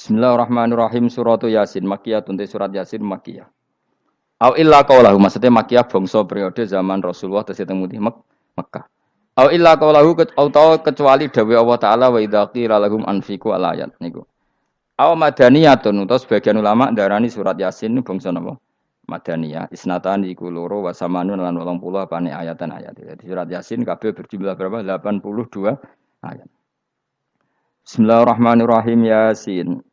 Bismillahirrahmanirrahim. Suratu Yasin Makkiyah, tunte surat Yasin Makkiyah. Au illa qaulahu, maksudnya Makkiyah bangsa periode zaman Rasulullah tesih teng Mekkah. Au illa qaulahu kecuali dawuh Allah taala wa idza qila lahum anfiqu al ayat niku. Au madaniyatun utawa sebagian ulama darani surat Yasin bangsa napa? Madaniyah. Isnatan iku loro wa samanun lan 80 apane ayatan ayat. Jadi surat Yasin kabeh berjumlah berapa? 82 ayat. Bismillahirrahmanirrahim. Yasin.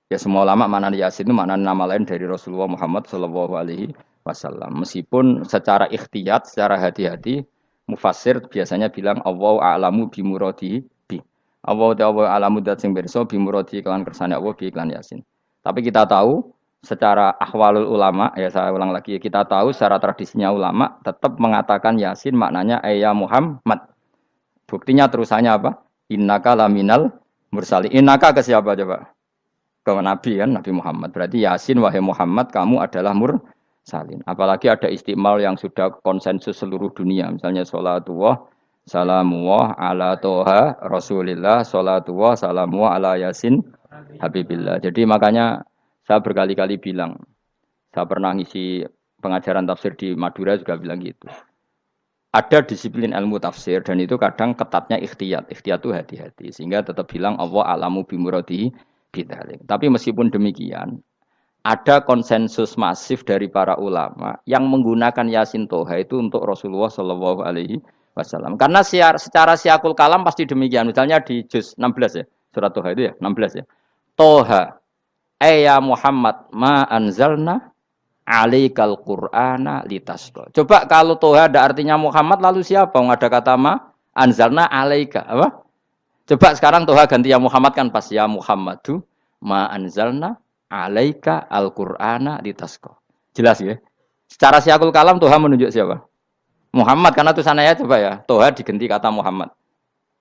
Ya semua ulama makna Yasin itu makna nama lain dari Rasulullah Muhammad Shallallahu Alaihi Wasallam. Meskipun secara ikhtiyat, secara hati-hati, mufassir biasanya bilang Allah a'lamu bimuradi bi. Allah a'lamu dat sing pirsa bimuradi kawan kersane Allah bi iklan Yasin. Tapi kita tahu secara ahwalul ulama, ya saya ulang lagi, kita tahu secara tradisinya ulama tetap mengatakan Yasin maknanya ya Muhammad. Buktinya terusannya apa? Innaka laminal mursali. Innaka ke siapa coba? Ke Nabi kan, Nabi Muhammad. Berarti Yasin wahai Muhammad kamu adalah mursalin. Apalagi ada istimal yang sudah konsensus seluruh dunia. Misalnya sholatullah, salamullah ala toha rasulillah, sholatullah, salamullah ala Yasin habibillah. Jadi makanya saya berkali-kali bilang, saya pernah ngisi pengajaran tafsir di Madura juga bilang gitu. Ada disiplin ilmu tafsir dan itu kadang ketatnya ikhtiyat. Ikhtiyat itu hati-hati. Sehingga tetap bilang Allah alamu bimuradi bidalik. Tapi meskipun demikian, ada konsensus masif dari para ulama yang menggunakan Yasin Toha itu untuk Rasulullah Shallallahu Alaihi Wasallam. Karena secara siakul kalam pasti demikian. Misalnya di juz 16 ya, surat Toha itu ya, 16 ya. Toha, ya Muhammad, ma anzalna alaikal Qur'ana litasqa. Coba kalau Toha ada artinya Muhammad lalu siapa? Ada kata ma anzalna alaika, apa? Coba sekarang Toha ganti ya Muhammad kan pas ya Muhammadu ma anzalna alaika al-Qur'ana litasqa. Jelas ya? Secara siakul kalam Toha menunjuk siapa? Muhammad karena tulisannya coba ya. Toha diganti kata Muhammad.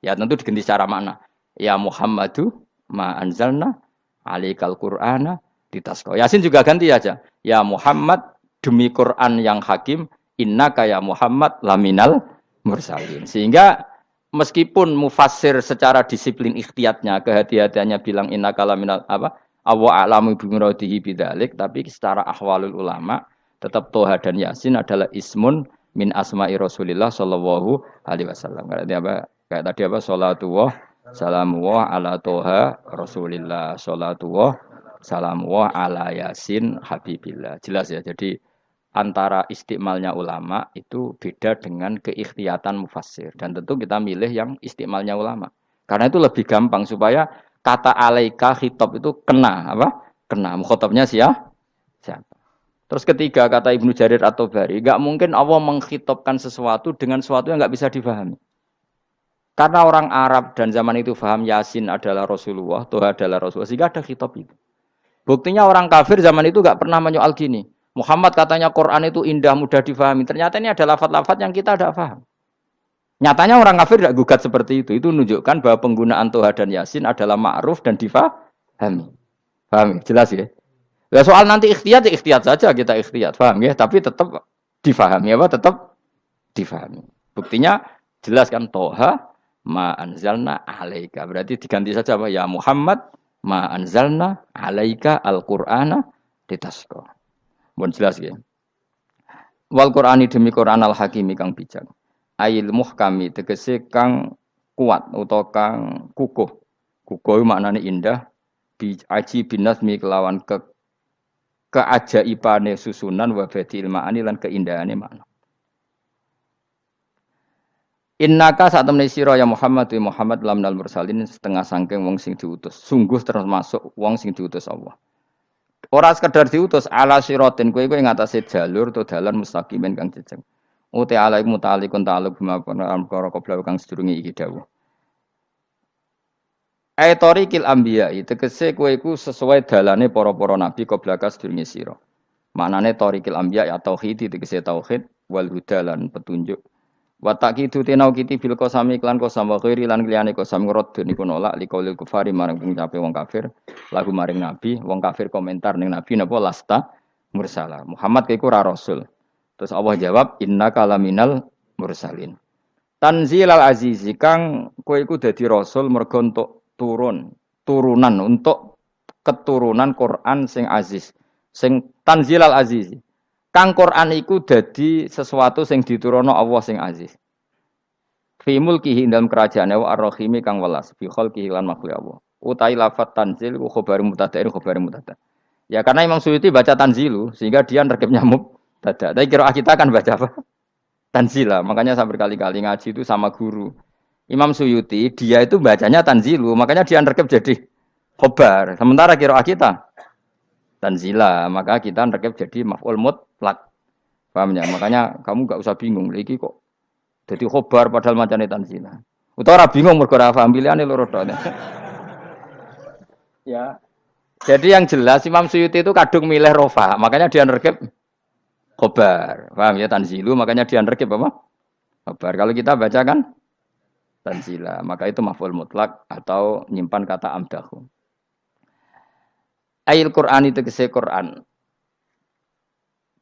Ya tentu diganti secara makna. Ya Muhammadu ma anzalna alaikal Qur'ana litasqa. Yasin juga ganti aja. Ya Muhammad demi Quran yang hakim innaka ya Muhammad laminal mursalin. Sehingga meskipun mufassir secara disiplin ikhtiyatnya, kehati-hatiannya bilang innaka laminal apa? Allah a'lamu bimuradihi bidzalik, tapi secara ahwalul ulama tetap Toha dan Yasin adalah ismun min asma'i Rasulillah sallallahu alaihi wasallam. Kayak tadi apa? Salatullah salamullah ala Toha Rasulillah, salatullah salamullah ala Yasin habibillah. Jelas ya. Jadi antara istimalnya ulama itu beda dengan keikhtiyatan mufassir. Dan tentu kita milih yang istimalnya ulama. Karena itu lebih gampang supaya kata alaika khitab itu kena apa? Kena. Mukhatabnya siapa? Terus ketiga kata Ibnu Jarir atau Bari, enggak mungkin Allah mengkhitabkan sesuatu dengan sesuatu yang enggak bisa difahami. Karena orang Arab dan zaman itu faham Yasin adalah Rasulullah, Toha adalah Rasulullah, sehingga ada khitab itu. Buktinya orang kafir zaman itu enggak pernah menyoal gini. Muhammad katanya Quran itu indah, mudah difahami. Ternyata ini ada lafaz-lafaz yang kita tidak paham. Nyatanya orang kafir tidak gugat seperti itu. Itu menunjukkan bahwa penggunaan Toha dan Yasin adalah ma'ruf dan difahami. Paham? Jelas ya? Ya soal nanti ikhtiyat, ya ikhtiyat saja kita ikhtiyat. Paham ya? Tapi tetap difahami. Apa? Tetap difahami. Buktinya jelas kan Toha ma anzalna alaika. Berarti diganti saja apa? Ya Muhammad ma anzalna alaika al-Qur'ana litasqa. Bon jelas ya. Wal Qur'ani demi Qur'an al hakimi kang bijak. Ail muhkami tegese kang kuat utawa kang kukuh. Kukuh maknane indah, bi aji binasmi kelawan keajaibane susunan wa badil ma'ani lan keindahane makna. Innaka saat temne sira ya Muhammad wa Muhammad lamnal mursalin setengah sangking wong sing diutus. Sungguh termasuk wong sing diutus Allah. Ora sekedar diutus ala siratin kowe ing atase jalur to dalan mustaqimin kang jejeg. Uti alaihi mutalikun ta'alluq bima perkara qabla kang sedurunge iki dawuh. Aitorikil anbiya tegese kowe iku sesuai dalane para-para nabi qabla ka sedurunge sira. Maknane torikil anbiya ya tauhid tegese tauhid wal huda lan petunjuk. Wa taqidu tinau kiti bil qasami iklan qasam wa ghairi lan liyane qasam ngrad niku nolak liqaulil kufari marang pengucape wong kafir lagu maring nabi wong kafir komentar ning nabi napa lasta mursala Muhammad iku ora rasul. Terus Allah jawab innaka laminal mursalin. Tanzilal azizi kang kowe iku dadi rasul mergo entuk turunan untuk keturunan Quran sing aziz, sing tanzilal aziz. Kang Quran iku dadi sesuatu sing diturunno Allah sing aziz. Fi mulkihi dalam kerajaane wa ar-rahimi kang welas fi khalqihi lan makhluk Allah. Utai lafat tanzil ku khabar mubtada'in khabar mubtada'. Ya karena Imam Suyuti baca tanzilu sehingga dia nerkepnya mubtada'. Tapi kira kita kan baca apa? Tanzila. Makanya saya berkali-kali ngaji itu sama guru. Imam Suyuti dia itu bacanya tanzilu, makanya dia nerkep jadi khabar. Sementara kira kita tanzila, maka kita nerkep jadi maf'ul mutlaq. Paham ya? Makanya kamu enggak usah bingung iki kok jadi khobar padahal macane tanzila. Utawa ora bingung mergo ora paham pilihane loro tok. Ya. Jadi yang jelas Imam Suyuti itu kadung milih rofa, makanya dia nerkep khobar. Paham ya tanzilu, makanya dia nerkep apa? Khobar. Kalau kita baca kan tanzila, maka itu maf'ul mutlak atau nyimpan kata amdahu. Ayil Qur'an itu kese Qur'an.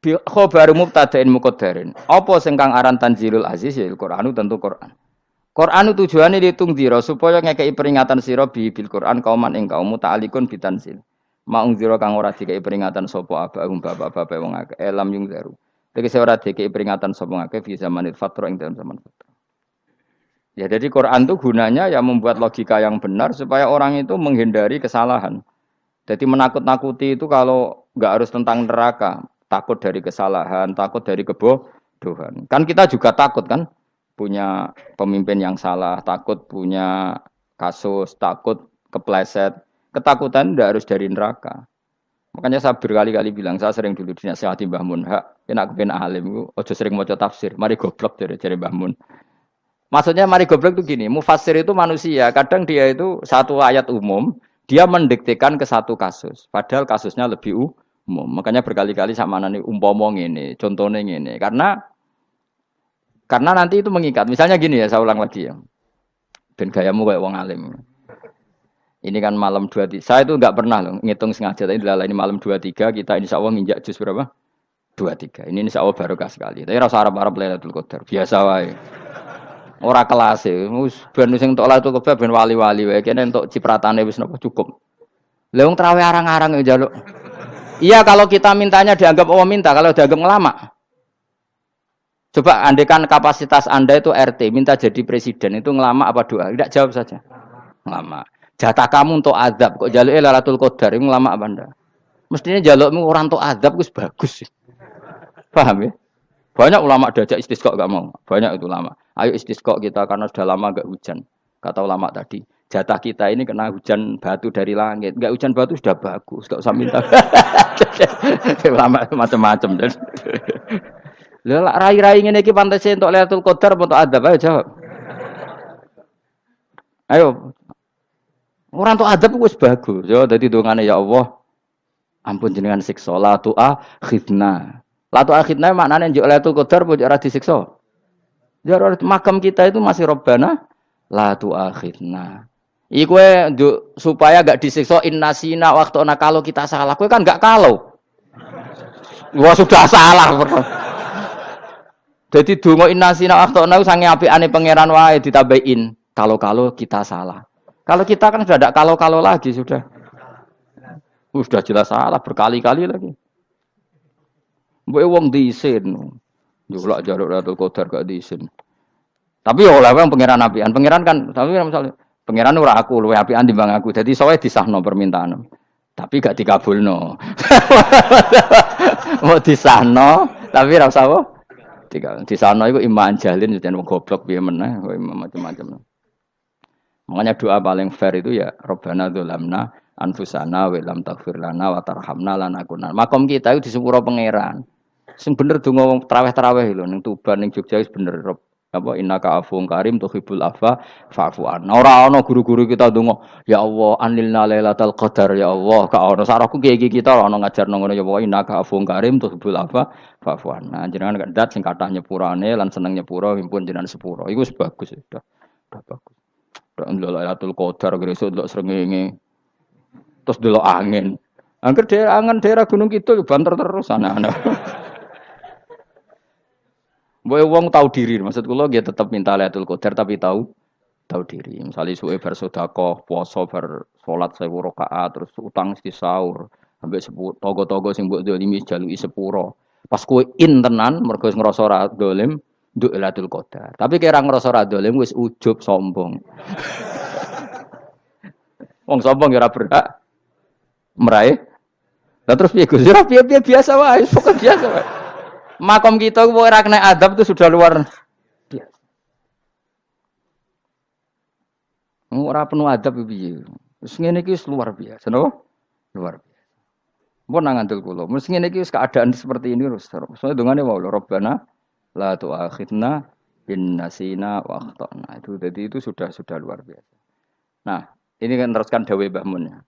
Khobar mubtada'in muqaddarin. Apa sing kang aran tanzilul aziz ya Qur'anu tentu Qur'an. Qur'anu tujuane ditung dira supaya ngekeki peringatan sira bil Qur'an kauman ing kaum ta'alikun bitanzil. Maung dira kang ora dikeki peringatan sapa abahum bapak-bapak wong akeh elam yung daru. Tegese ora dikeki peringatan sapa akeh fi zamanil fatra ing dalam zaman fatra. Ya jadi Quran itu gunanya ya membuat logika yang benar supaya orang itu menghindari kesalahan. Jadi menakut-nakuti itu kalau enggak harus tentang neraka. Takut dari kesalahan, takut dari kebodohan. Kan kita juga takut kan punya pemimpin yang salah, takut punya kasus, takut kepleset. Ketakutan tidak harus dari neraka. Makanya saya berkali-kali bilang, saya sering dulu dinasihati Mbah Mun, hak, enak kepen alim, ojo sering maca tafsir, mari goblok dari Mbah Mun. Maksudnya mari goblok itu gini, mufassir itu manusia, kadang dia itu satu ayat umum, dia mendiktekan ke satu kasus, padahal kasusnya lebih umum. Makanya berkali-kali sama nani umpama ngene, contohnya ngene. Karena nanti itu mengikat. Misalnya gini ya, saya ulang lagi ya. Ben gayamu kayak wong alim. Ini kan malam 23. Saya itu enggak pernah loh ngitung sengaja tapi ini malam 23 kita insya Allah nginjak juz berapa? 23. Ini insya Allah barokah sekali. Tapi rasa Arab-Arab Lailatul Qadar. Biasa wae. Ora kelas e. Wis ben sing entuk Lailatul Qadar ben wali-wali wae. Kene entuk cipratane wis napa cukup. Lah wong traweh arang-arang ya njaluk. Iya kalau kita mintanya dianggap Allah minta, kalau dianggap ngelama. Coba andekan kapasitas Anda itu RT, minta jadi presiden, itu ngelama apa doa? Tidak jawab saja. Ngelama. Jatah kamu untuk azab, kok jaluknya Lailatul Qadar, itu ngelama apa Anda? Mestinya jalukmu orang untuk azab, itu bagus. Paham ya? Banyak ulama diajak istisqa gak mau. Banyak itu ulama. Ayo istisqa kita karena sudah lama gak hujan. Kata ulama tadi. Jatah kita ini kena hujan batu dari langit. Enggak hujan batu sudah bagus, enggak usah minta. Lama macam-macam. Lah rai-rai ngene iki pantese entuk Lailatul Qadar apa entuk adab ayo jawab. Ayo. Ora entuk adab wis bagus. Yo dadi dongane ya Allah. Ampun jenengan siksa la tu'a khidna. La tu'a khidna maknane njuk Lailatul Qadar apa ora disiksa? Ya makam kita itu masih Robbana la tu'a khidna. Iku supaya gak disiksa innasina waktu kalau kita salah. Kowe kan gak kalau. Wah sudah salah. Jadi donga innasina waktu sange apikane pangeran wae ditambahin. Kalau kita salah. Kalau kita kan sudah ada kalau lagi sudah. Sudah jelas salah berkali-kali lagi. Mbok wong diisin. Njulak jaruk Lailatul Qadar gak diisin. Tapi ya oleh wong pangeran apian. Pangeran kan tapi misalnya pangeran ora aku luwe apian timbang aku. Dadi sowe disahno permintaan. Tapi gak dikabulno. Mau disahno tapi ora usah apa? Disahno iku iman jalin jan wong goblok piye meneh, macam-macam. Makanya doa paling fair itu ya Rabbana dzalamna anfusana wa lam taghfir lana wa tarhamna lanakunanna. Makom kita itu di sepuro pangeran. Sing bener donga wong traweh-traweh lho ning Tuban ning Jogja wis bener. Apa innaka afuwun karim tuhibbul afwa fa'fu anna. Ora ana guru-guru kita ndonga, ya Allah anilna lailatul qadar ya Allah. Ka ono saraku kiye kita ono ngajarno ngono ya Allah innaka afuwun karim tuhibbul afwa fa'fu anna. Jenengan kandat sing kathah nyepurane lan seneng nyepuro himpun jenengan sepuro. Iku wis bagus sudah. Sudah bagus. Tok ndelok lailatul qadar gresuk ndelok srengenge. Terus ndelok angin. Angger daerah Gunung Kidul banter terus anak-anak. Boy wong tahu diri, maksud kula tetap minta Lailatul Qadar tapi tahu diri. Misalnya suwe bar sedekah, puasa bar salat 1000 rakaat terus utang mesti sahur sampai togo-togo sing mbok dolimi jaluki sepuro. Pas kowe tenan mergo ngrasa ora dolim nduk Lailatul Qadar. Tapi kira ngrasa ora dolim wis ujub sombong. Wong sombong ya ora berhak meraih. Lah terus piye Gus? Ya piye biasa wae, pokok biasa wae. Makom kita ku ora kena adab itu sudah luar biasa. Ora penuh adab piye. Wis ngene iki wis luar biasa, napa? Luar biasa. Mun nang ngandel kula, mesti ngene iki wis keadaan seperti ini terus. Soale dongane wae lho Rabbana la tu'akhidna bin nasina wa akhtana. Itu jadi itu sudah luar biasa. Nah, ini kan teruskan dawuh Mbah Mun ya.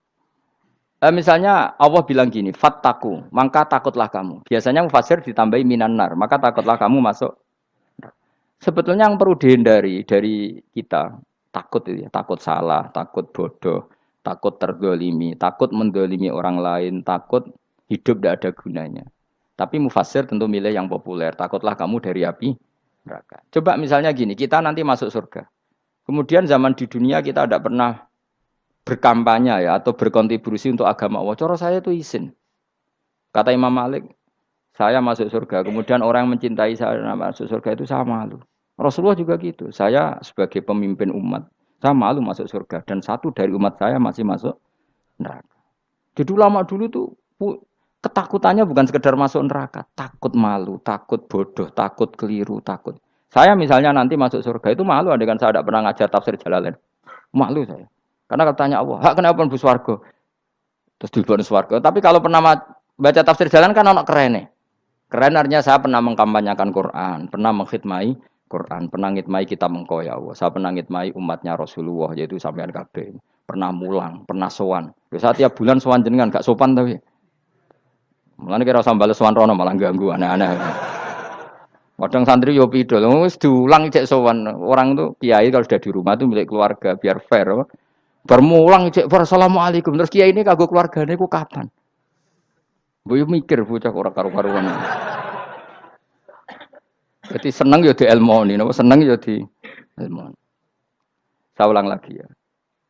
Misalnya Allah bilang gini, fattaku, maka takutlah kamu. Biasanya mufasir ditambahi minan nar, maka takutlah kamu masuk. Sebetulnya yang perlu dihindari dari kita, takut itu ya, takut salah, takut bodoh, takut terdolimi, takut mendolimi orang lain, takut hidup tidak ada gunanya. Tapi mufasir tentu milih yang populer, takutlah kamu dari api neraka. Coba misalnya gini, kita nanti masuk surga. Kemudian zaman di dunia kita tidak pernah berkampanye ya atau berkontribusi untuk agama Allah. Cara saya itu izin. Kata Imam Malik, saya masuk surga. Kemudian orang yang mencintai saya masuk surga itu saya malu. Rasulullah juga gitu. Saya sebagai pemimpin umat, saya malu masuk surga. Dan satu dari umat saya masih masuk neraka. Jadi ulama dulu tuh ketakutannya bukan sekedar masuk neraka, takut malu, takut bodoh, takut keliru, takut. Saya misalnya nanti masuk surga itu malu, andaikan saya tidak pernah ngajar tafsir Jalalain. Malu saya. Karena kalau tanya Allah, hak kenapa pun swarga? Terus dilebokno swarga. Tapi kalau pernah baca tafsir jalan kan ono kerene. Keren artinya saya pernah mengkampanyakan Quran, pernah mengkhidmati Quran, pernah ngitmai kitab engkau ya Allah. Saya pernah ngitmai umatnya Rasulullah yaitu sampean kabeh. Pernah mulang, pernah sowan. Saya tiap bulan sowan jenengan gak sopan tapi. Mulane kira usah bales sowan rono malah ganggu aneh-aneh. Kadang santri yo pidol, wis diulang cek sowan. Orang tuh kiai kalau sudah di rumah tuh milik keluarga biar fair. Bermulang cek assalamualaikum terus kiai ini kagok keluargane ku kapan? Boyo mikir bocah ora karo-karuan. Jadi seneng ya di ilmoni, napa seneng ya di ilmoni. Saya ulang lagi ya.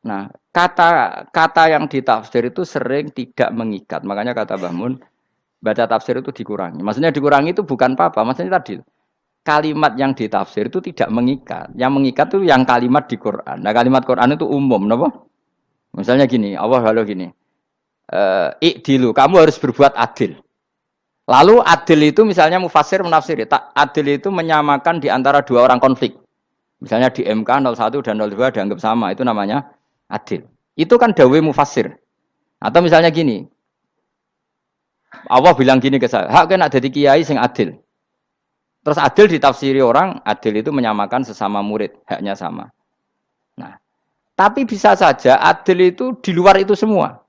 Nah, kata yang ditafsir itu sering tidak mengikat. Makanya kata Mbah Mun, baca tafsir itu dikurangi. Maksudnya dikurangi itu bukan apa-apa, maksudnya tadi kalimat yang ditafsir itu tidak mengikat. Yang mengikat itu yang kalimat di Quran. Nah, kalimat Quran itu umum, napa? Misalnya gini, Allah kalau gini. Ikdilu, kamu harus berbuat adil. Lalu adil itu misalnya mufasir menafsiri, adil itu menyamakan di antara dua orang konflik. Misalnya di MK 01 dan 02 dianggap sama, itu namanya adil. Itu kan dawai mufasir. Atau misalnya gini, Allah bilang gini ke saya, hak kena jadi kiai sing adil. Terus adil ditafsiri orang, adil itu menyamakan sesama murid, haknya sama. Nah, tapi bisa saja adil itu di luar itu semua.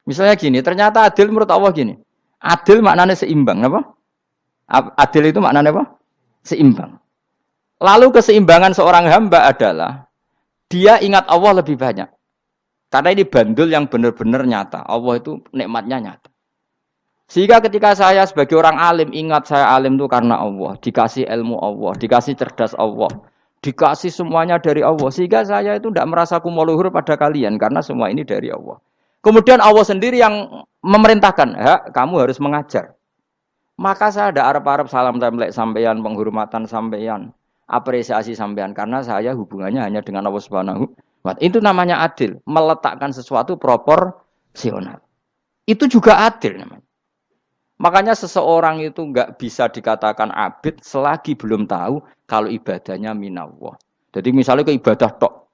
Misalnya gini, ternyata adil menurut Allah gini. Adil maknanya seimbang, apa? Adil itu maknanya apa? Seimbang. Lalu keseimbangan seorang hamba adalah dia ingat Allah lebih banyak. Karena ini bandul yang benar-benar nyata. Allah itu nikmatnya nyata. Sehingga ketika saya sebagai orang alim ingat saya alim itu karena Allah, dikasih ilmu Allah, dikasih cerdas Allah, dikasih semuanya dari Allah. Sehingga saya itu tidak merasa kumuluhur pada kalian karena semua ini dari Allah. Kemudian Allah sendiri yang memerintahkan, kamu harus mengajar. Maka saya ada arep-arep salam templek sampeyan, penghormatan sampeyan, apresiasi sampeyan karena saya hubungannya hanya dengan Allah Subhanahu wa Ta'ala. Itu namanya adil, meletakkan sesuatu proporsional. Itu juga adil namanya. Makanya seseorang itu enggak bisa dikatakan abid selagi belum tahu kalau ibadahnya minallah. Jadi misalnya ke ibadah tok.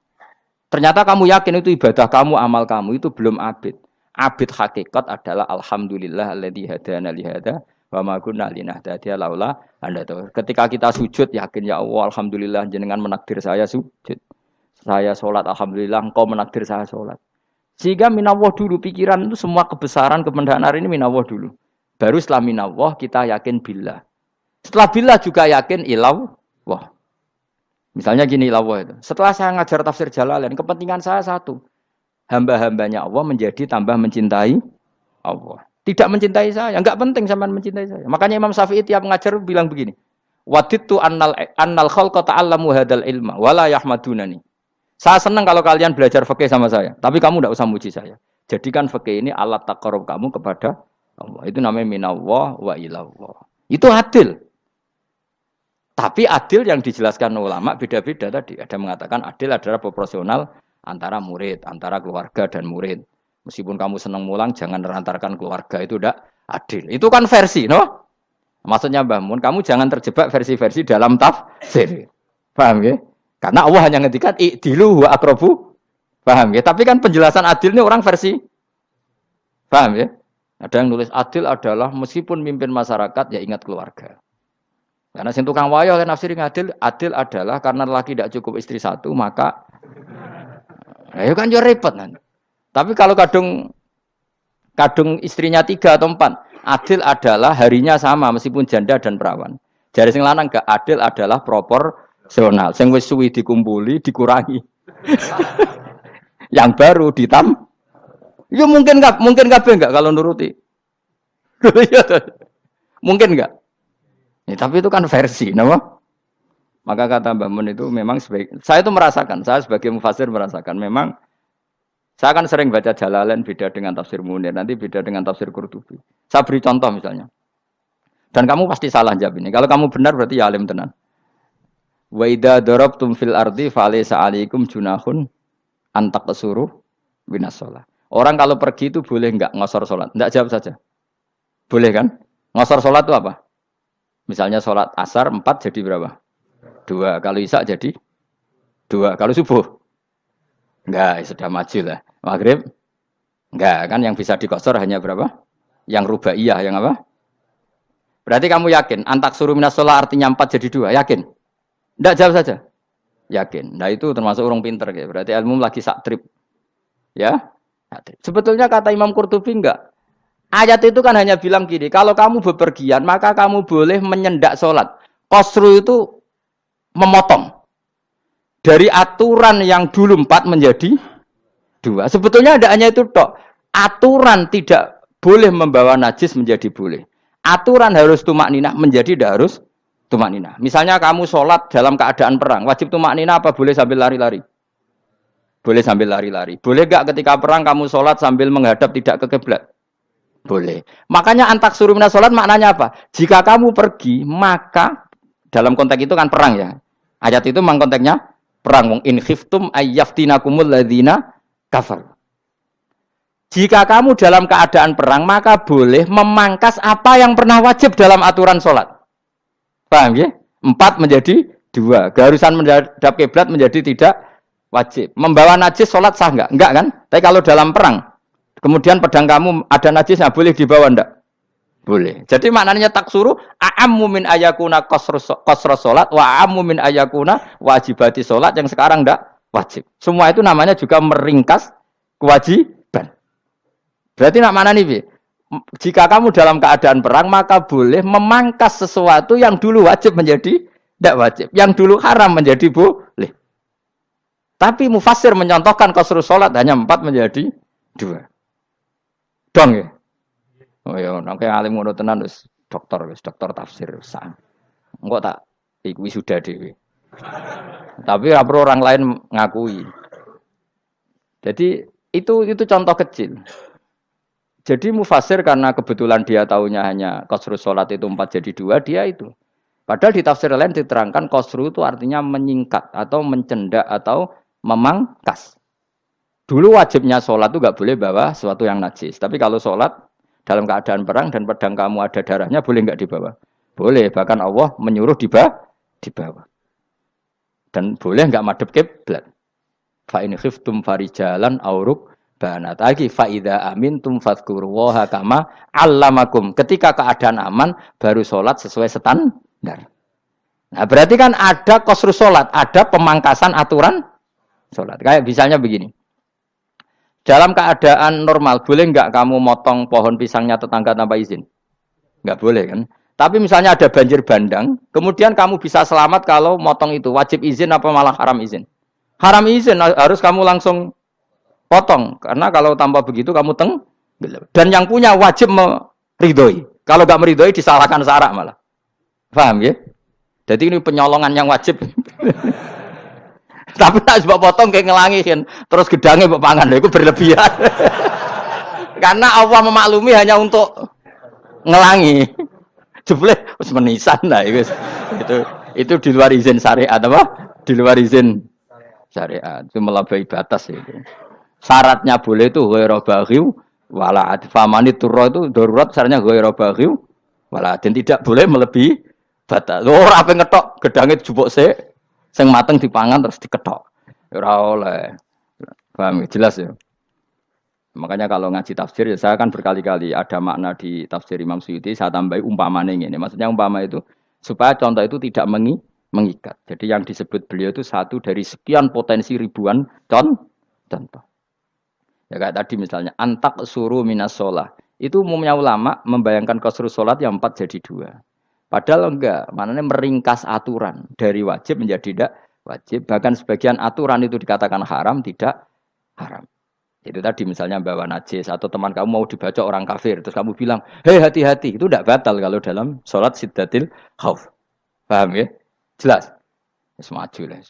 Ternyata kamu yakin itu ibadah kamu, amal kamu itu belum abid. Abid hakikat adalah alhamdulillah alladzi hadana li hada wa ma kunna linahtadiya laula anda tahu. Ketika kita sujud yakin ya Allah alhamdulillah jenengan menakdir saya sujud. Saya salat alhamdulillah engkau menakdir saya salat. Sehingga minallah dulu pikiran itu semua kebesaran kebenaran ini minallah dulu. Baru setelah minallah kita yakin billah. Setelah billah juga yakin ilallah. Misalnya gini Allah itu. Setelah saya ngajar tafsir Jalalain, kepentingan saya satu. Hamba-hambanya Allah menjadi tambah mencintai Allah. Tidak mencintai saya. Enggak penting sampean mencintai saya. Makanya Imam Syafi'i tiap ngajar bilang begini. Wadittu annal khalqa ta'allamu hadal ilma wala yahmadunani. Saya senang kalau kalian belajar fikih sama saya, tapi kamu tidak usah muji saya. Jadikan fikih ini alat taqarrub kamu kepada Allah. Itu namanya minallah wa ilallah. Itu adil. Tapi adil yang dijelaskan ulama beda-beda tadi. Ada mengatakan adil adalah proporsional antara murid, antara keluarga dan murid. Meskipun kamu senang mulang, jangan merantarkan keluarga. Itu tidak adil. Itu kan versi, no? Maksudnya Mbah Mun, kamu jangan terjebak versi-versi dalam tafsir. Paham ya? Karena Allah hanya ngendikan i'dilu wa aqrabu. Paham ya? Tapi kan penjelasan adil ini orang versi. Paham ya? Ada yang nulis adil adalah meskipun mimpin masyarakat ya ingat keluarga. Karena sing tukang wayo kan nafsiri adil adalah karena laki tidak cukup istri satu maka ayo kan yo repot nanti. Tapi kalau kadung istrinya 3 atau 4, adil adalah harinya sama meskipun janda dan perawan. Jari sing lanang gak adil adalah proporsional. Sing wis suwi dikumpuli dikurangi. Yang baru ya mungkin kabeh enggak kalau nuruti. Mungkin enggak? Ya, tapi itu kan versi, nama. Maka kata Mbak Mun itu memang saya itu merasakan, saya sebagai mufasir merasakan memang saya akan sering baca Jalalain beda dengan tafsir Munir, nanti beda dengan tafsir Qurtubi. Saya beri contoh misalnya. Dan kamu pasti salah jawab ini. Kalau kamu benar berarti ya alim tenan. Wa idza darabtum fil ardi falaysa 'alaikum junahun an taqsuru minas shalah. Orang kalau pergi itu boleh enggak ngosor salat? Enggak, jawab saja. Boleh kan? Ngosor salat itu apa? Misalnya salat asar 4 jadi berapa? 2. Kalau isya jadi 2. Kalau subuh? Enggak, sudah maju lah. Maghrib? Enggak, kan yang bisa dikosor hanya berapa? Yang rubaiyah, yang apa? Berarti kamu yakin antak suruh minas shalah artinya 4 jadi 2? Yakin? Enggak, jawab saja. Yakin. Nah itu termasuk orang pinter ya. Berarti ilmu lagi sak trip. Ya? Sebetulnya kata Imam Qurtubi enggak. Ayat itu kan hanya bilang gini, kalau kamu bepergian maka kamu boleh menyendak sholat. Qasru itu memotong. Dari aturan yang dulu 4 menjadi 2. Sebetulnya ada hanya itu tok. Aturan tidak boleh membawa najis menjadi boleh. Aturan harus tumak ninah menjadi tidak harus tumak ninah. Misalnya kamu sholat dalam keadaan perang, wajib tumak ninah apa boleh sambil lari-lari? Boleh sambil lari-lari. Boleh gak ketika perang kamu sholat sambil menghadap tidak ke kiblat? Boleh. Makanya antak suruh minas sholat maknanya apa? Jika kamu pergi, maka dalam konteks itu kan perang ya. Ayat itu memang konteksnya perang. Wong in khiftum ayyaftinakumul ladzina kafar. Jika kamu dalam keadaan perang, maka boleh memangkas apa yang pernah wajib dalam aturan sholat. Paham ya? 4 menjadi 2. Keharusan menghadap kiblat menjadi tidak wajib. Membawa najis sholat sah enggak? Enggak kan? Tapi kalau dalam perang, kemudian pedang kamu ada najisnya, boleh dibawa enggak? Boleh. Jadi maknanya taksuru a'ammu min ayakuna qasra sholat wa a'ammu min ayakuna wajibati sholat yang sekarang enggak wajib. Semua itu namanya juga meringkas kewajiban. Berarti nak mana nih? Jika kamu dalam keadaan perang maka boleh memangkas sesuatu yang dulu wajib menjadi tidak wajib, yang dulu haram menjadi boleh. Tapi mufassir mencontohkan qasru sholat hanya 4 menjadi 2. Dong ya. Oh ya, nang kaya alim ngono tenan wis dokter tafsir sah. Engko tak iki sudah dhewe. Tapi ora perlu orang lain ngakui. Jadi itu contoh kecil. Jadi mufassir karena kebetulan dia taunya hanya qasru salat itu 4 jadi 2, dia itu. Padahal di tafsir lain diterangkan qasru itu artinya menyingkat atau mencendak atau memangkas. Dulu wajibnya sholat itu nggak boleh bawa sesuatu yang najis. Tapi kalau sholat dalam keadaan perang dan pedang kamu ada darahnya, boleh nggak dibawa? Boleh. Bahkan Allah menyuruh dibawa. Dan boleh nggak madhep kiblat. Fa in khiftum farijalan auruk banat lagi fa idza amintum fadhkurullaha kama 'allamakum. Ketika keadaan aman baru sholat sesuai standar. Nah, berarti kan ada qasru sholat, ada pemangkasan aturan sholat. Kayak misalnya begini. Dalam keadaan normal, boleh nggak kamu motong pohon pisangnya tetangga tanpa izin? Nggak boleh kan? Tapi misalnya ada banjir bandang, kemudian kamu bisa selamat kalau motong itu. Wajib izin apa malah haram izin? Haram izin, harus kamu langsung potong. Karena kalau tanpa begitu kamu dan yang punya wajib meridhoi. Kalau nggak meridhoi disalahkan syarak malah. Paham ya? Jadi ini penyolongan yang wajib. Tapi tak sebab potong kayak ngelangi kan. Terus gedangnya mbok pangan lha iku berlebihan. Karena Allah memaklumi hanya untuk ngelangi. Jebule wis menisan lah itu di luar izin syariat apa? Di luar izin syariat. Itu melampaui batas itu. Syaratnya boleh itu ghairu baghiw wala adfamani turra itu darurat syaratnya ghairu baghiw wala dan tidak boleh melebihi batas. Ora ape ngetok gedange jupuk sik sing mateng dipangan terus diketok. Ora oleh. Paham jelas ya. Makanya kalau ngaji tafsir ya saya kan berkali-kali ada makna di tafsir Imam Suyuti saya tambahi umpamanya ini. Maksudnya umpama itu supaya contoh itu tidak mengikat. Jadi yang disebut beliau itu satu dari sekian potensi ribuan contoh. Ya kayak tadi misalnya antak suruh minas sholah. Itu umumnya ulama membayangkan qasrus sholat yang 4 jadi 2. Padahal enggak, maknanya meringkas aturan dari wajib menjadi tidak wajib. Bahkan sebagian aturan itu dikatakan haram, tidak haram. Itu tadi misalnya bawa najis atau teman kamu mau dibaca orang kafir. Terus kamu bilang, hei hati-hati. Itu tidak batal kalau dalam sholat siddatil khauf. Paham ya? Jelas? Semaju lah.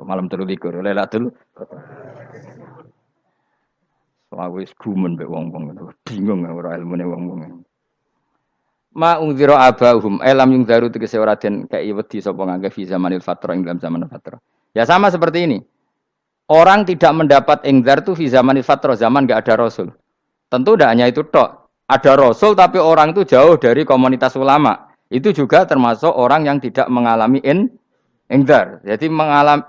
Malam terulikur. Lailatul Soale wis gumen mbek wong-wong bingung ora ilmune wong-wong. Ma ungzira abahum elam yung daru tegese ora den kei wedi sapa ngangge fi zamanil fatrah ing dalam zaman fatrah. Ya sama seperti ini. Orang tidak mendapat ingzar itu fi zamanil fatrah, zaman enggak ada rasul. Tentu tidak hanya itu tok. Ada rasul tapi orang itu jauh dari komunitas ulama. Itu juga termasuk orang yang tidak mengalami ingzar. Jadi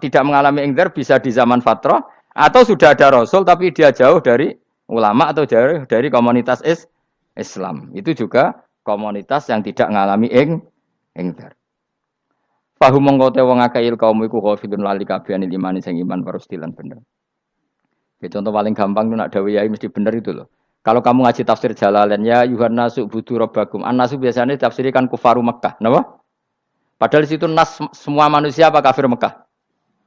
tidak mengalami ingzar bisa di zaman fatrah atau sudah ada rasul tapi dia jauh dari ulama atau jauh dari komunitas Islam. Itu juga komunitas yang tidak mengalami ingzar. Fahum mongko te wong akeh kaum iku ghafilun lali kabehane imani sing iman parustilan bener. Ya contoh paling gampang itu nak dawuh yai mesti bener itu loh. Kalau kamu ngaji tafsir Jalalain ya Yuhanna subudu rabbakum. An-nasu biasanya tafsirikan kufaru Mekah, napa? Padahal di situ nas semua manusia apa kafir Mekah?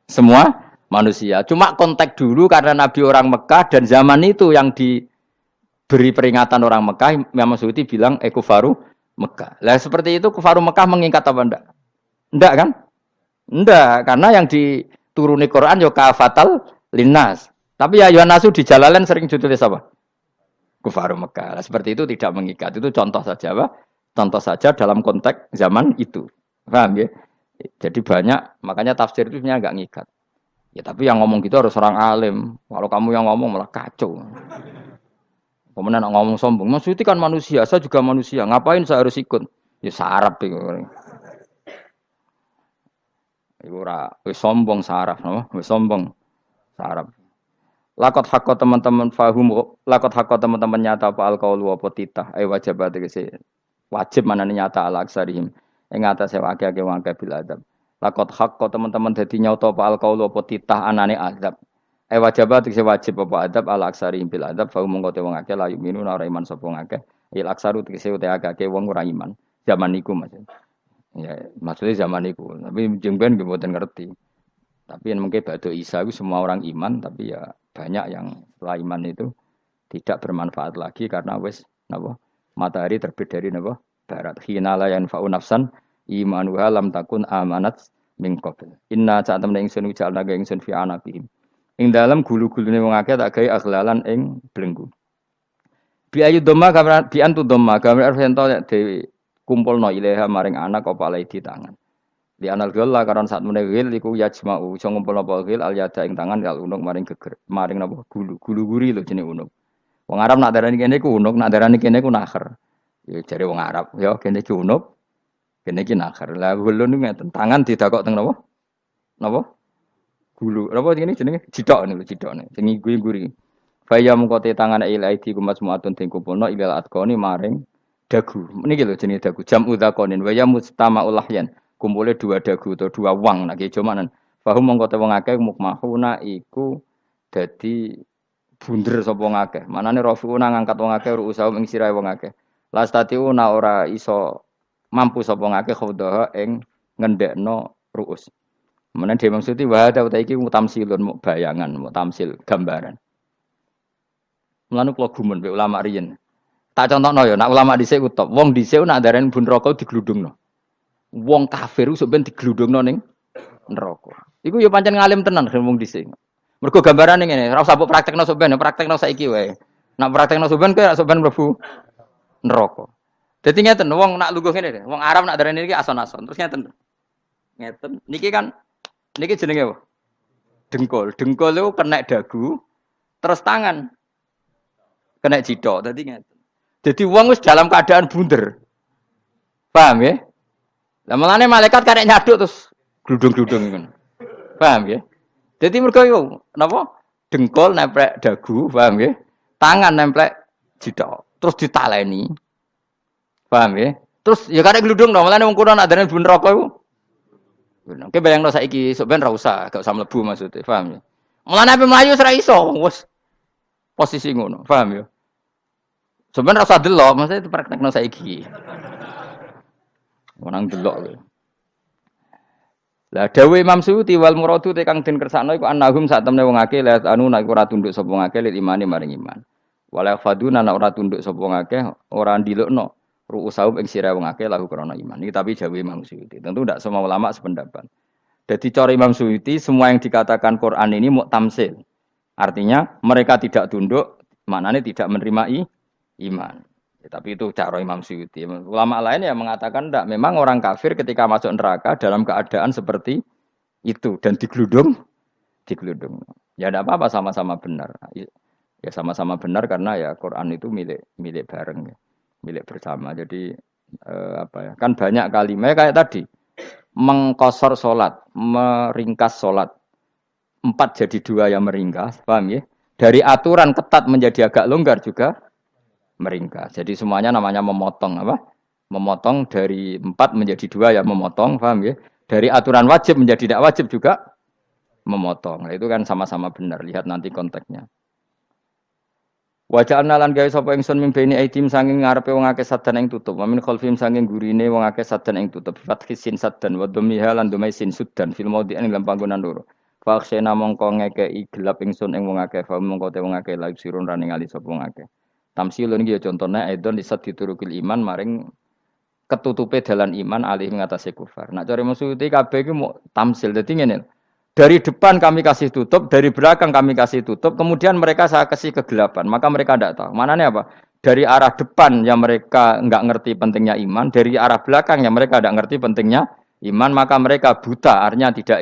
Semua manusia. Cuma konteks dulu karena Nabi orang Mekah dan zaman itu yang diberi peringatan orang Mekah, Imam Suyuti bilang kufaru Mekah. Lah seperti itu kufaru Mekah mengikat apa enggak? Enggak kan? Enggak, karena yang dituruni Quran yo kafatal linnas. Tapi ya Yohanasu di Jalalain sering ditulis apa? Kufaru Mekah. Nah, seperti itu tidak mengikat. Itu contoh saja apa? Contoh saja dalam konteks zaman itu. Paham ya? Jadi banyak, makanya tafsir itu sebenarnya enggak ngikat. Ya tapi yang ngomong gitu harus orang alim. Kalau kamu yang ngomong malah kacau. Kemudian ngomong sombong. Maksudnya kan manusia, saya juga manusia. Ngapain saya harus ikut? Ya sarap itu. Iku ora wis sombong saraf, no? Wis sombong saraf. Lakot hakko teman-teman fahum, lakot hakko teman-teman nyata apa alqaulu apa titah, wajib tegese wajib manane nyata ala aksarihim. Ing atase akeh-akeh wong akeh bil adab. Lakot hakko teman-teman dadi nyata apa alqaulu apa titah anane azab. Wajib tegese wajib apa adab ala aksarihim bil adab, fahum mongko te wong akeh la yuminun ora iman sapa wong akeh. Il aksaru tegese ute akeh wong ora iman. Zaman niku Mas. Ya, maksudnya zaman itu. Tapi jengben nggih mboten ngerti. Tapi yang mungkin batu Isa itu semua orang iman, tapi ya banyak yang setelah iman itu tidak bermanfaat lagi karena wis napa? Matahari terbit dari napa? Barat. Hina la yanfa'u nafsan imanuha lam takun amanat min qabl. Inna sa'atam ingsun jalna ga ingsun fi anaqihim. Ing dalem gulu-gulune wong akeh tak gawe aghlalan ing belenggu. Bi ayu dhamma gambar bi antu dhamma gambar ento dewi kumpulno ilaha maring anak apa alai di tangan. Di anal gela karon saat menegil iku yajma'u iso ngumpulno apa gil al yada ing tangan kal unuk maring geger maring napa gulu guri lho jenenge unuk. Wong Arab nak darani kene iku unuk, nak darani kene iku nakher. Ya jare wong Arab, ya kene iki unuk, kene iki nakher. Lah gulu niku ngeten, tangan didakok teng napa? Napa? Gulu. Napa jenenge jidok niku jidokne. Sing guri. Faya mungkote tangan ilaidi kumas muatun ting kumpulno ilal atqoni maring dagu. Niki lho jenenge dagu. Jam udzakonin wa ya mustamaul lahyan. Kumpule dua dagu atau dua wang nek jomanan. Fahum mongko te wong akeh mukmahuna iku dadi bunder sapa wong akeh. Manane rafiuna ngangkat wong akeh ruusaum ing sirahe wong akeh. Lastatiuna ora iso mampu sapa wong akeh khudhaha ing ngendhekno ruus. Menan dhewe maksudi wa ta iki mutamsilun bayangan, mutamsil gambaran. Mulane kula gumun mbek ulama riyen. Tak contohno ya, nak ulama dhisik ku top. Wong dhisik nak darani bun neraka digludungno. Wong kafir ku sampeyan digludungno ning neraka. Iku ya pancen ngalim tenan ngomong dhisik. Mergo gambarane ngene, ora usah mbok praktekno sampean, praktekno saiki wae. Nak praktekno sampean kowe sampean mlebu neraka. Dadi ngeten, wong nak lungguh ngene deh. Wong Arab nak darani iki ason-ason. Terus ngeten. Ngeten. Niki kan niki jenenge apa? Dengkul. Dengkul itu kena dagu, terus tangan kena jidok. Dadi ngeten. Jadi wong wis dalam keadaan bunder. Paham ya? Lah mulane malaikat karek nyaduk terus gludung-gludung ngono. Paham ya? Jadi mergo iku napa? Dengkul nempel dagu, paham ya? Tangan nempel jidok. Terus ditaleni. Paham ya? Terus ya karek gludung dong, mulane wong kuno nak darani bun neraka iku. Oke bayangno saiki sok ben ra usah, gak usah mlebu maksudnya, paham ya? Mulane ape mlayu ora iso, wis posisi ngono, paham ya? Sebenarnya rasa delok, maksudnya itu praktekno saiki. Orang delok. Lah dawuh Imam Suyuti wal muradu te kang den kersakno iku annahum sak temne wong akeh la anu nek ora tunduk sapa wong akeh lil imani maring iman. Wala faduna nek ora tunduk sapa wong akeh ora ndilukno ru'usahum ing sira wong akeh lahu krana iman. Iki tapi dawuh Imam Suyuti. Tentu tidak semua ulama sependapat. Jadi cara Imam Suyuti semua yang dikatakan Quran ini muktamsil. Artinya mereka tidak tunduk, maknanya tidak menerima iman. Ya, tapi itu cara Imam Suyuti. Ulama lain yang mengatakan tidak. Memang orang kafir ketika masuk neraka dalam keadaan seperti itu dan digeludung. Ya tidak apa-apa sama-sama benar. Ya sama-sama benar karena ya Quran itu milik bareng, ya. Milik bersama. Jadi apa ya? Kan banyak kalimat kayak tadi mengkosor solat, meringkas solat. 4 jadi 2 yang meringkas, paham ya? Dari aturan ketat menjadi agak longgar juga meringkas. Jadi semuanya namanya memotong apa? Memotong dari 4 menjadi 2 ya memotong, paham ya? Dari aturan wajib menjadi tidak wajib juga memotong. Nah, itu kan sama-sama benar. Lihat nanti konteksnya. Wajah analan gawe sapa ingsun mimpeni aitim sanging ngarepe wong akeh sadan ing tutup. Wa min khalfim sanging gurine wong akeh sadan ing tutup. Fathi sin sadan wa dhammiha lan dhamai sin sudan fil maudhi'in ing panggonan loro. Faksena mongko ngekeki gelap ingsun ing wong akeh, fa mongko te wong akeh laib sirun ra ningali sapa wong akeh. Tamsilun iki ya contone aidon disat diturukil iman maring ketutupe dalan iman alih ngatasi kufar. Nak cari maksud kabeh iki mau tamsil. Dadi ngene. Dari depan kami kasih tutup, dari belakang kami kasih tutup, kemudian mereka saya kasih kegelapan. Maka mereka tidak tahu. Mananya apa? Dari arah depan yang mereka enggak ngerti pentingnya iman, dari arah belakang yang mereka tidak ngerti pentingnya iman, maka mereka buta, artinya tidak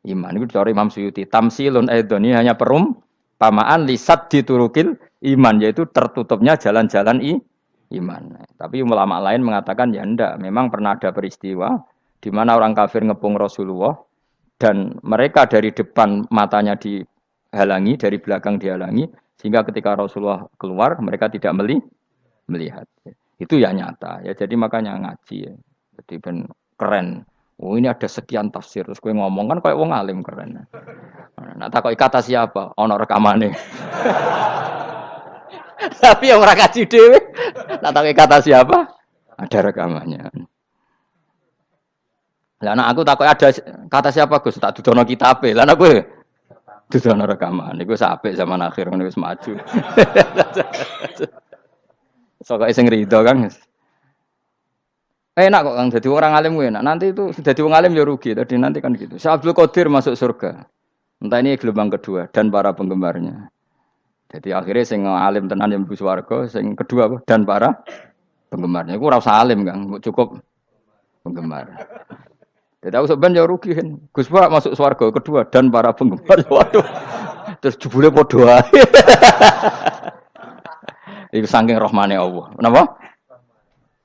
iman. Itu dari Imam Suyuti. Tamsilun aidon ini hanya perumpamaan lisat diturukil iman, yaitu tertutupnya jalan-jalan iman. Tapi ulama lain mengatakan ya enggak. Memang pernah ada peristiwa di mana orang kafir ngepung Rasulullah dan mereka dari depan matanya dihalangi, dari belakang dihalangi, sehingga ketika Rasulullah keluar mereka tidak melihat. Itu ya nyata. Ya jadi makanya ngaji. Ya. Jadi ben keren. Oh ini ada sekian tafsir. Terus gue ngomong kan kayak wong alim keren. Nah tak kata siapa? Ono rekamane. Tapi yang ora kaji dhewe. Nah tak kata siapa? Ada rekamannya. Lah anak aku takut ada kata siapa Gus tak dudono kitabe. Lah anak gue dudono rekaman. Iku apik zaman akhir ngono wis maju. Sokoke sing rido Kang. Enak kok Kang dadi orang alim gue enak. Nanti itu dadi wong alim ya rugi. Tadi nanti kan gitu. Syekh Abdul Qadir masuk surga. Entah ini gelombang kedua dan para penggemarnya. Jadi akhirnya sing alim tenan yang mlebu swarga, sing kedua dan para penggemarnya. Iku ora usah alim Kang, cukup penggemar. Jadi aku sebenarnya rugi kan. Gus Pak masuk swarga kedua dan para penggemar. Waduh. Terus jebule padha ae. Iku saking rahmane Allah. Kenapa?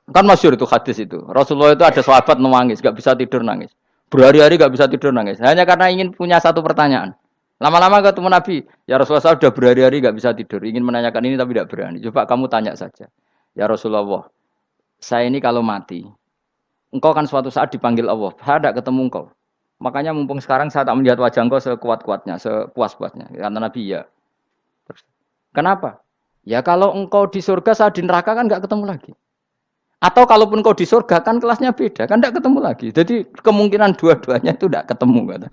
Kan masyhur itu hadis itu. Rasulullah itu ada sahabat nangis, enggak bisa tidur nangis. Berhari-hari enggak bisa tidur nangis. Hanya karena ingin punya satu pertanyaan. Lama-lama ketemu Nabi, ya Rasulullah saya sudah berhari-hari enggak bisa tidur, ingin menanyakan ini tapi tidak berani. Coba kamu tanya saja. Ya Rasulullah, saya ini kalau mati, engkau kan suatu saat dipanggil Allah, saya tidak ketemu engkau. Makanya mumpung sekarang saya tak melihat wajah engkau sekuat-kuatnya, sepuas-puasnya. Kata Nabi, ya. Terus, kenapa? Ya kalau engkau di surga, saya di neraka kan enggak ketemu lagi. Atau kalaupun engkau di surga, kan kelasnya beda, kan enggak ketemu lagi. Jadi kemungkinan dua-duanya itu enggak ketemu. Kata.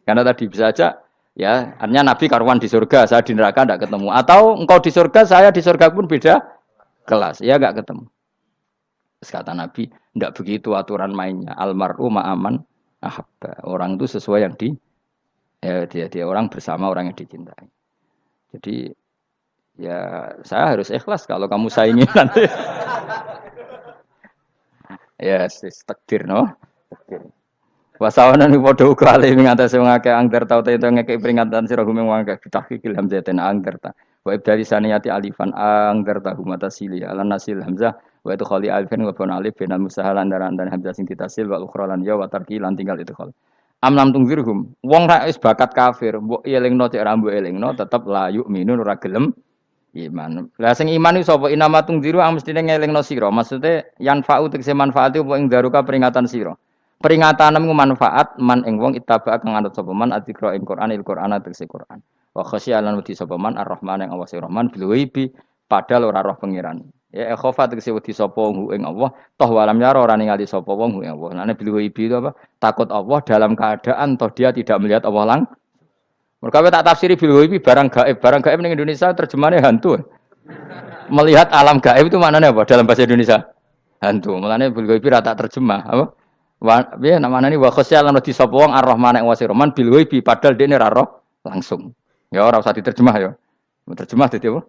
Karena tadi bisa aja, ya artinya Nabi karuan di surga, saya di neraka enggak ketemu. Atau engkau di surga, saya di surga pun beda kelas, ya enggak ketemu. Terus kata Nabi, tidak begitu aturan mainnya. Almaru ma'aman ahabba. Orang itu sesuai yang Ya dia orang bersama orang yang dicintai. Jadi ya saya harus ikhlas kalau kamu saingi nanti. Ya sis takdir no. Takdir. Wasawana ni padha uga ale ing atase wong akeh angger tau te ngekek peringatan sira gumeng wong akeh tahqiqil hamzatin angger ta. Wa ibdali saniyati alifan angger ta humata sili ala nasil hamzah wa itu khali alifin wa bon alif binal musahal andaran dan hamzah sing ditasil wa ukhra lan ya wa tarki lan tinggal itu khol. Am lam tungzirhum wong ra wis bakat kafir mbok elingno cek ra mbok elingno tetep la yu'minun ora gelem iman. Lah sing iman iku sapa inama tungziru mestine ngelingno sira. Maksude yan fa'u tegese manfaat apa ing daruka peringatan sira. Peringatanmu manfaat man ing wong ittaba kang anut sapa man adzikra ing Quran tegese Quran. Wa khasyalan wedi sapa man ar-Rahman ing Allah sing Rahman bil ghaibi padahal ora roh pangeran. Ya khofa tegese wedi sapa wong ing Allah toh walam yara ora ningali sapa wong ing Allah. Nane bil ghaibi itu apa? Takut Allah dalam keadaan toh dia tidak melihat Allah mereka tak tafsiri bil ghaibi barang gaib. Barang gaib ning Indonesia terjemahannya hantu. Melihat alam gaib itu maknanya apa dalam bahasa Indonesia? Hantu. Mulane bil ghaibi ra tak terjemah, apa? Piye namanya wa khosyal lan di sapa wong ar-Rahman ing wasirman bil ghaibi padahal dene ra roh langsung. Ya ora usah diterjemah ya. Terjemah dadi apa?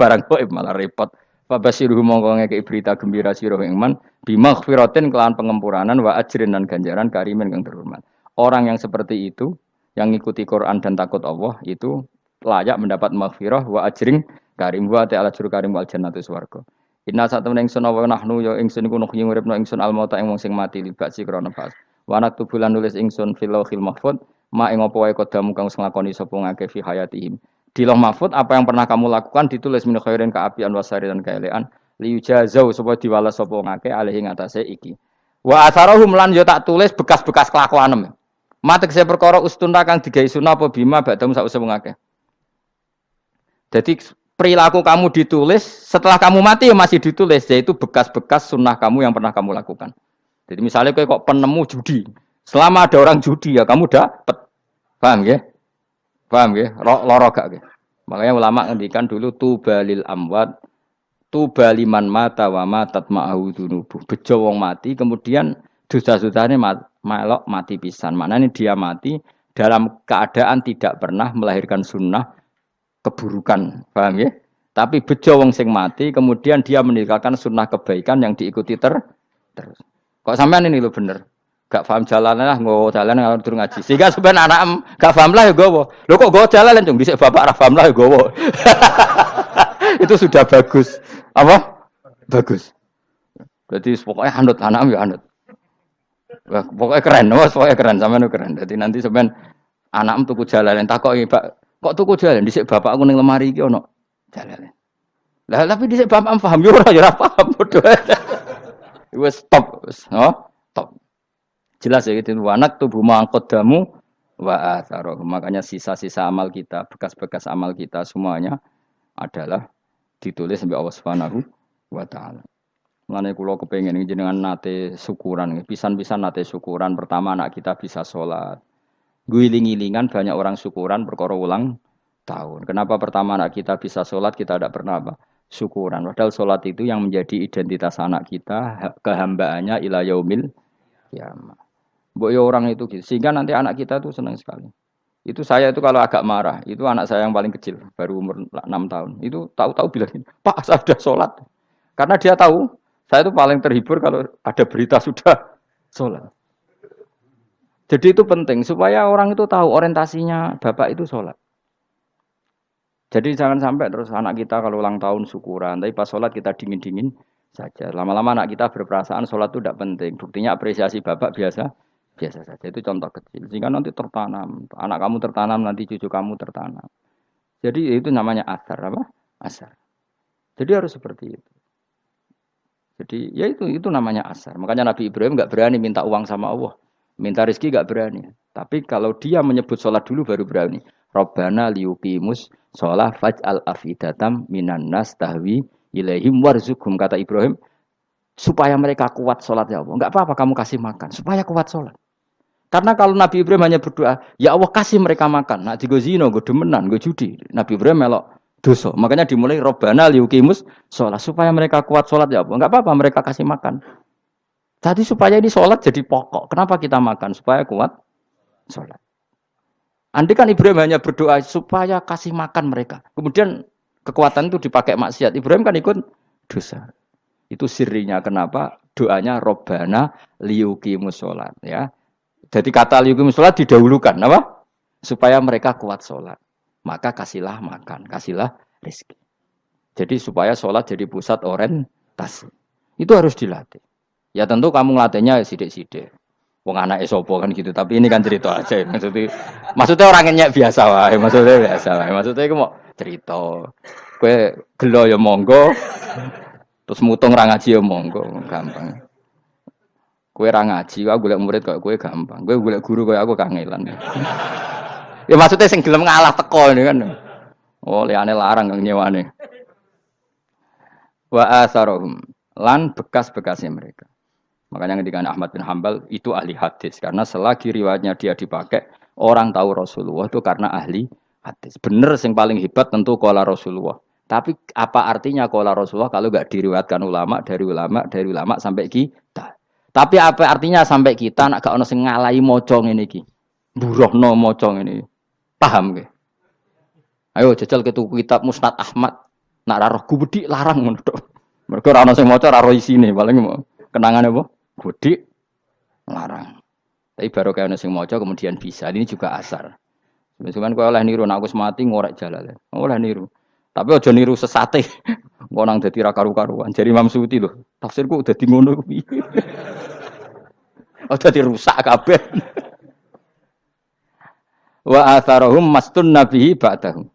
Barang gaib malah repot. Fa basiruhu mongko ngekeki berita gembira sira ing man bimaghfiratin kelawan pengempuranan wa ajrin dan ganjaran karimin kang terhormat. Orang yang seperti itu yang ngikuti Quran dan takut Allah itu layak mendapat maghfirah wa ajring karim wa ta'ala juru karim wal jannatu swarga. Inna satamna ingsun wa nahnu ya ingsun iku nuhyi uripna ingsun al mauta ing wong sing mati libasi krana pas. Wa naktubulan nulis ingsun fil lauhil mahfuz ma ing apa wae kodamu kang nglakoni sapa ngake fi hayatihim. Di lauh mahfuz apa yang pernah kamu lakukan ditulis min khairin kaapian wasari dan kaelean liujazau supaya diwales sapa ngake alih ing atase iki. Wa atharahum lan yo tak tulis bekas-bekas kelakuanem. Matek saya perkara ustuna kang digawe sunah apa bima ba'damu sak wong akeh. Jadi perilaku kamu ditulis setelah kamu mati masih ditulis yaitu bekas-bekas sunnah kamu yang pernah kamu lakukan. Jadi misalnya kok penemu judi, selama ada orang judi ya kamu dapat. Paham ya? Paham ya? Loro gak ya? Makanya ulama ngendikan dulu tubalil amwat tubaliman mata wa matat ma'ahu dunubuh. Bejo wong mati kemudian dosa-dosane melok mati pisan. Maknanya dia mati dalam keadaan tidak pernah melahirkan sunnah keburukan. Paham ya? Tapi bejo wong sing mati kemudian dia meninggalkan sunnah kebaikan yang diikuti terus. Kok sampean ini lho bener. Gak paham jalan lah, nggo jalan kalau durung ngaji. Sehingga sebenarnya anak gak paham lah ya gowo. Lho kok gowo jalan cung dhisik bapak ra paham lah ya gowo. Itu sudah bagus. Apa? Bagus. Berarti pokoknya anut anak ya anut. Wah, pokoknya keren, pokoknya keren sampean keren. Jadi nanti sampean anakmu tuku jalanan takoki, Pak, kok tuku jalan dhisik bapak aku ning lemari iki ono jalanan. Lah tapi dhisik bapak paham yo ora paham bodoh. Wes stop, wes, stop. Jelas ya gitu, anak tubuh mangkodamu wa atharoh. Makanya sisa-sisa amal kita, bekas-bekas amal kita semuanya adalah ditulis sampai Allah Subhanahu wa taala. Mulane kula kepengin jenengan nate syukuran, pisan-pisan nate syukuran. Pertama anak kita bisa sholat. Guling-gilingan banyak orang syukuran perkara ulang tahun. Kenapa pertama anak kita bisa sholat kita tidak pernah apa? Syukuran. Padahal sholat itu yang menjadi identitas anak kita, kehambaannya ila yaumil kiamah. Mbok ya orang itu gitu. Sehingga nanti anak kita tuh senang sekali. Itu saya itu kalau agak marah, itu anak saya yang paling kecil, baru umur 6 tahun. Itu tahu-tahu bilang, "Pak, saya sudah sholat." Karena dia tahu, saya itu paling terhibur kalau ada berita sudah sholat. Jadi itu penting, supaya orang itu tahu orientasinya bapak itu sholat. Jadi jangan sampai terus anak kita kalau ulang tahun syukuran, tapi pas sholat kita dingin-dingin saja. Lama-lama anak kita berperasaan sholat itu tidak penting. Buktinya apresiasi bapak biasa saja. Itu contoh kecil. Sehingga nanti tertanam. Anak kamu tertanam, nanti cucu kamu tertanam. Jadi itu namanya asar. Apa? Asar. Jadi harus seperti itu. Jadi ya itu namanya asar. Makanya Nabi Ibrahim nggak berani minta uang sama Allah. Minta rezeki nggak berani. Tapi kalau dia menyebut sholat dulu baru berani. Rabbana liyuqimus sholah faj'al afidatam minan nas tahwi ilaihim warzuqhum. Kata Ibrahim. Supaya mereka kuat sholat ya Allah. Enggak apa-apa kamu kasih makan. Supaya kuat sholat. Karena kalau Nabi Ibrahim hanya berdoa, ya Allah kasih mereka makan. Nak digo zina, go demenan, go judi. Nabi Ibrahim melok dosa. Makanya dimulai Rabbana liyuqimus sholat. Supaya mereka kuat sholat ya Allah. Enggak apa-apa mereka kasih makan. Jadi supaya ini sholat jadi pokok. Kenapa kita makan? Supaya kuat sholat. Andai kan Ibrahim hanya berdoa supaya kasih makan mereka. Kemudian kekuatan itu dipakai maksiat. Ibrahim kan ikut dosa. Itu sirinya kenapa doanya Robbana liyuqimus sholat ya. Jadi kata liyuqimus sholat didahulukan apa? Supaya mereka kuat sholat. Maka kasihlah makan, kasihlah rezeki. Jadi supaya sholat jadi pusat orientasi. Itu harus dilatih. Ya tentu kamu ngelatihnya sidik-sidik. Wong anak esopo kan gitu, tapi ini kan cerita aja. Maksudnya orangnya biasa wae, maksudnya biasa wae. Maksudnya iku mau cerita. Kowe gelo ya monggo, terus mutung ra ngaji ya monggo, gampang. Kowe ra ngaji, aku golek murid kok kowe gampang. Kowe golek guru koyo aku kangelan. Ya maksudnya sing gelem ngalah teko ini kan. Oh, liyane larang kang nyewane. Wa asarohum lan bekas-bekasnya mereka. Makanya ketika Ahmad bin Hambal itu ahli hadis karena selagi riwayatnya dia dipakai orang tahu Rasulullah itu karena ahli hadis. Bener yang paling hebat tentu qala Rasulullah. Tapi apa artinya qala Rasulullah kalau enggak diriwayatkan dari ulama sampai kita. Tapi apa artinya sampai kita nak gak ono sing ngalahi maca ngene iki. Buruhno maca ngene. Paham nggih? Ayo jajal ketu kitab Musnad Ahmad. Nak ra roh gubedi larang ngono tok. Mergo ora ono sing maca ra roh isine paling kenangan apa? Gudi larang. Tapi baru kayak nasi mojo kemudian bisa. Ini juga asar. Sebenarnya kau oleh niru, nak aku mati ngorek jalan. Oleh niru. Tapi ojo niru sesate. Kau nang jadi karu-karuan. Jadi Imam Suyuti loh. Tafsirku udah di ngono. Udah dirusak kabeh. Wa atharahum mastun nabihi ba'dahum.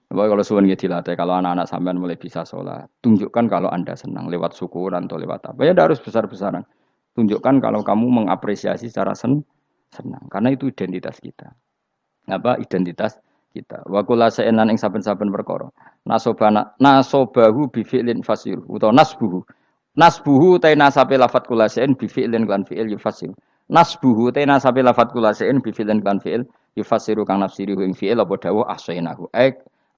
Kalau suwun nggih dilatih, kalau anak-anak sampean mulai bisa sholat, tunjukkan kalau Anda senang lewat syukuran atau lewat apa. Ya tidak harus besar-besaran. Tunjukkan kalau kamu mengapresiasi secara senang, karena itu identitas kita. Apa identitas kita? Wa kullu shay'in ing saben-saben perkara. Nasobahu bi fi'lin fasir utawa nasbuhu ta nasabe lafat kullu shay'in bi fi'lin lan fi'il yufasir. Nasbuhu ta nasabe lafat kullu shay'in bi fi'lin lan fi'il yufasiru kang nafsiri ing fi'il apa dawuh ahsainahu.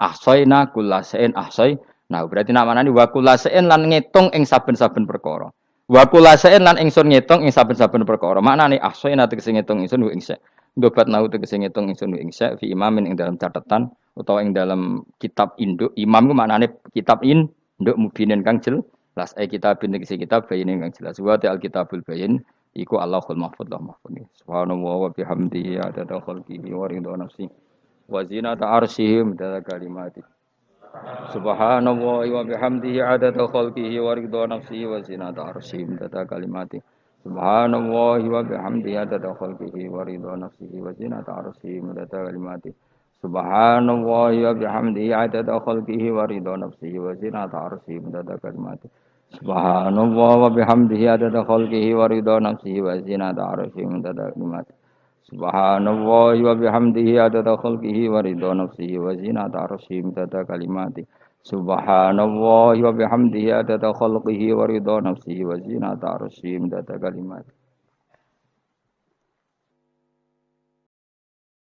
Ahsaina kullu shay'in ahsaina. Berarti namane wa kullu shay'in lan ngitung ing saben-saben perkara. Wa kulasain lan ingsun ngitung ing saben-saben perkara. Maknane ahsaina tegese ngitung ingsun ing sa. Ndobat nau tegese ngitung ingsun ing sa fi imamin ing dalam catatan utawa ing dalam kitab induk. Imam ku maknane kitab induk mubinin kang jelas. Kitab tegese kitab bayin kang jelas. Wa ta'al kitabul bayin iku Allahul mahfuz lah mahfuz. Subhanallah wa bihamdihi adada khalqihi wa ridha nafsi wa zinata arsyihi midada kalimati. Subhanallah wa bihamdihi adada khalqihi wa ridha nafsihi wa zinata arsyihi midada kalimati. Subhanallah wa bihamdihi adada khalqihi wa ridha nafsihi wa zinata arsyihi midada kalimati. Subhanallah wa bihamdihi adada khalqihi wa ridha nafsihi wa zinata arsyihi midada kalimati. Subhanallah wa bihamdihi adada khalqihi wa ridha nafsihi wa zinata arsyihi midada kalimati. Subhanallah wa bihamdihi adada khalqihi wa ridha nafsihi wa zinata arsyihi midada kalimati. Subhanallah wa bihamdihi adada khalqihi wa ridha nafsihi wa zinata arsyihi midada kalimati.